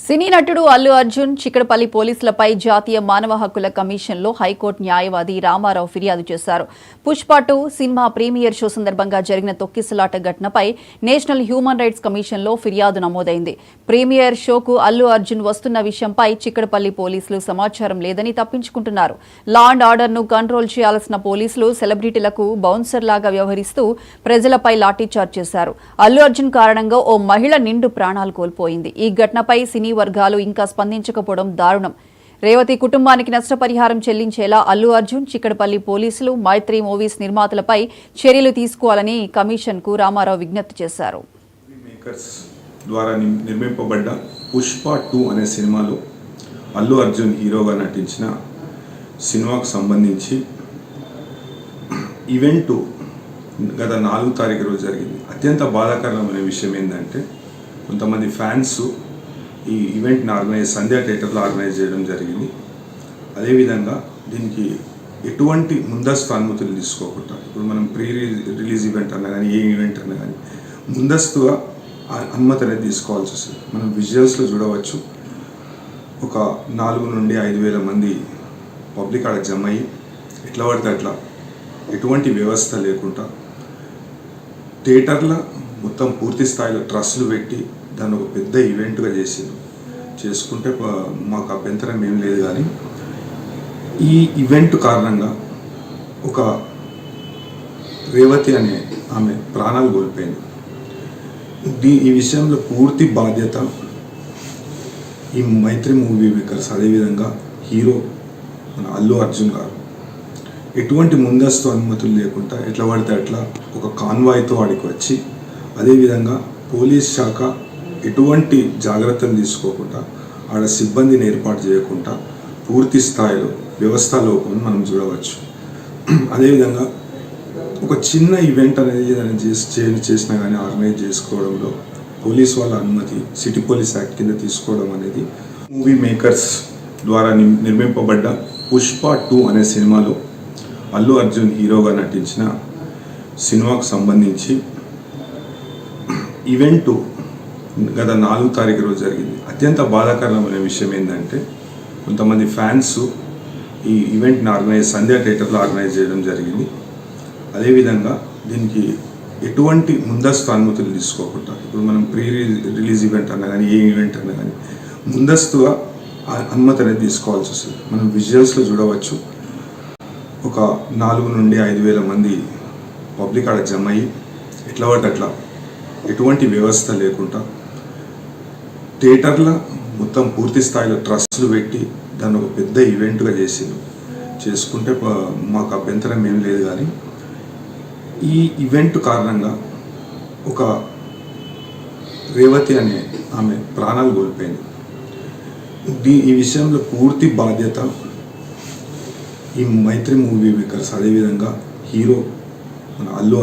సినీ నటుడు అల్లు అర్జున్ చిక్కడపల్లి పోలీసులపై జాతీయ మానవ హక్కుల కమిషన్లో హైకోర్టు న్యాయవాది రామారావు ఫిర్యాదు చేశారు. పుష్ప 2 సినిమా ప్రీమియర్ షో సందర్భంగా జరిగిన తొక్కిసలాట ఘటనపై నేషనల్ హ్యూమన్ రైట్స్ కమిషన్లో ఫిర్యాదు నమోదైంది. ప్రీమియర్ షోకు అల్లు అర్జున్ వస్తున్న విషయంపై చిక్కడపల్లి పోలీసులు సమాచారం లేదని తప్పించుకుంటున్నారు. లా అండ్ ఆర్డర్ను కంట్రోల్ చేయాల్సిన పోలీసులు సెలబ్రిటీలకు బౌన్సర్లాగా వ్యవహరిస్తూ ప్రజలపై లాఠీచార్జ్ చేశారు. అల్లు అర్జున్ కారణంగా ఓ మహిళ నిండు ప్రాణాలు కోల్పోయింది. ఈ ఘటనపై సినీ వర్గాలు ఇంకా స్పందించకపోవడం దారుణం. రేవతి కుటుంబానికి నష్టపరిహారం చెల్లించేలా అల్లు అర్జున్, చిక్కడపల్లి పోలీసులు, మైత్రి మూవీస్ నిర్మాతలపై చర్యలు తీసుకోవాలని కమిషన్ కు రామారావు విజ్ఞప్తి చేశారు. ద్వారా నిర్మింపబడ్డ పుష్ప 2 అనే సినిమాలో అల్లు అర్జున్ హీరోగా నటించిన సినిమాకు సంబంధించి ఈవెంట్ గత 4 తారీఖు రోజు జరిగింది. అత్యంత బాధాకరమైన విషయం ఏంటంటే కొంతమంది ఫ్యాన్స్ ఈ ఈవెంట్ని సంధ్యా థియేటర్లో ఆర్గనైజ్ చేయడం జరిగింది. అదేవిధంగా దీనికి ఎటువంటి ముందస్తు అనుమతులు తీసుకోకుండా, ఇప్పుడు మనం రిలీజ్ ఈవెంట్ అన్నా కానీ ఏ ఈవెంట్ అన్నా కానీ ముందస్తుగా అనుమతి అనేది తీసుకోవాల్సి వస్తుంది. మనం విజువల్స్లో చూడవచ్చు, ఒక 4 నుండి 5,000 మంది పబ్లిక్ ఆడ జమ అయ్యి ఎట్లా పడితే అట్లా ఎటువంటి వ్యవస్థ లేకుండా థియేటర్లో మొత్తం పూర్తి స్థాయిలో ట్రస్టులు పెట్టి దాన్ని ఒక పెద్ద ఈవెంట్గా చేసుకుంటే మాకు అభ్యంతరం ఏం లేదు. కానీ ఈ ఈవెంట్ కారణంగా ఒక రేవతి అనే ఆమె ప్రాణాలు కోల్పోయింది. ఈ విషయంలో పూర్తి బాధ్యత ఈ మైత్రి మూవీ మేకర్స్, అదేవిధంగా హీరో మన అల్లు అర్జున్ గారు ఎటువంటి ముందస్తు అనుమతులు లేకుండా ఎట్లా పడితే అట్లా ఒక కాన్వాయ్తో ఆడికి వచ్చి, అదేవిధంగా పోలీస్ శాఖ ఎటువంటి జాగ్రత్తలు తీసుకోకుండా ఆడ సిబ్బందిని ఏర్పాటు చేయకుండా పూర్తి స్థాయిలో వ్యవస్థ లోపం మనం చూడవచ్చు. అదేవిధంగా ఒక చిన్న ఈవెంట్ అనేది చేసినా కానీ ఆర్గనైజ్ చేసుకోవడంలో పోలీస్ వాళ్ళ అనుమతి సిటీ పోలీస్ యాక్ట్ కింద తీసుకోవడం అనేది, మూవీ మేకర్స్ ద్వారా నిర్మింపబడ్డ పుష్ప 2 అనే సినిమాలో అల్లు అర్జున్ హీరోగా నటించిన సినిమాకు సంబంధించి ఈవెంట్ గత 4 తారీఖు రోజు జరిగింది. అత్యంత బాధాకరమైన విషయం ఏంటంటే కొంతమంది ఫ్యాన్స్ ఈ ఈవెంట్ని సంధ్యా థియేటర్లో ఆర్గనైజ్ చేయడం జరిగింది. అదేవిధంగా దీనికి ఎటువంటి ముందస్తు అనుమతులు తీసుకోకుండా, ఇప్పుడు మనం రిలీజ్ ఈవెంట్ అన్నా కానీ ఏ ఈవెంట్ అన్నా కానీ ముందస్తుగా అనుమతి అనేది తీసుకోవాల్సి వస్తుంది. మనం విజువల్స్లో చూడవచ్చు, ఒక 4 నుండి 5,000 మంది పబ్లిక్ ఆడ జమ అయ్యి ఎట్లా పడితే అట్లా ఎటువంటి వ్యవస్థ లేకుండా థియేటర్లో మొత్తం పూర్తి స్థాయిలో ట్రస్టులు పెట్టి దాన్ని ఒక పెద్ద ఈవెంట్గా చేసుకుంటే మాకు అభ్యంతరం ఏం లేదు. కానీ ఈ ఈవెంట్ కారణంగా ఒక రేవతి అనే ఆమె ప్రాణాలు కోల్పోయింది. ఈ విషయంలో పూర్తి బాధ్యత ఈ మైత్రి మూవీ మేకర్స్, అదేవిధంగా హీరో మన అల్లు